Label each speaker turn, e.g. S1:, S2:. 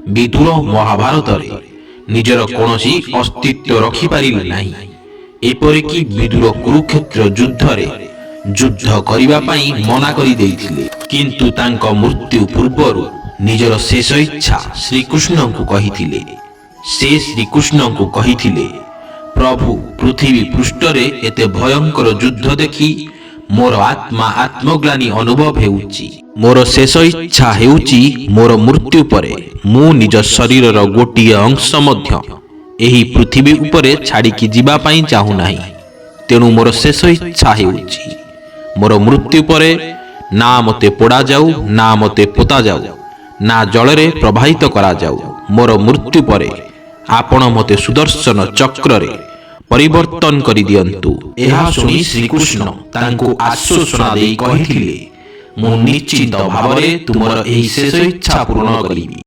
S1: विदुर महाभारत निजर कौनसी अस्तित्व रखिपारिले नाही। एपरिकी विदुर कुरुक्षेत्र युद्ध करिबा पई मना करि देइथिले, किंतु तांको मृत्यु पूर्वरु निजर शेष इच्छा श्रीकृष्ण को कहिथिले। से श्रीकृष्ण को कहिथिले, प्रभु पृथ्वी पृष्ठरे एते भयंकर युद्ध देखि मोर आत्मा आत्मग्लानी अनुभव हेउची। मोर शेष इच्छा हेउची मोर मृत्यु परे मु निज शरीरर गोटिए अंश मध्य एही पृथ्वी उपरे छाड़िकी जीवा पई चाहू नाही। तेणु मोर शेष इच्छा हेउची मोर मृत्यु परे ना मते पोड़ा जाऊ, ना मते पोता जाऊ, ना जलरे प्रवाहित करा जाऊ। मोर मृत्यु परे आपण मते सुदर्शन चक्र रे परिवर्तन करि दियंतु। एहा सुनी श्रीकृष्ण तांको आश्वासना देई कहिथिले, मु निश्चित भावरे तुमर एही शेष इच्छा पूर्ण करिबी।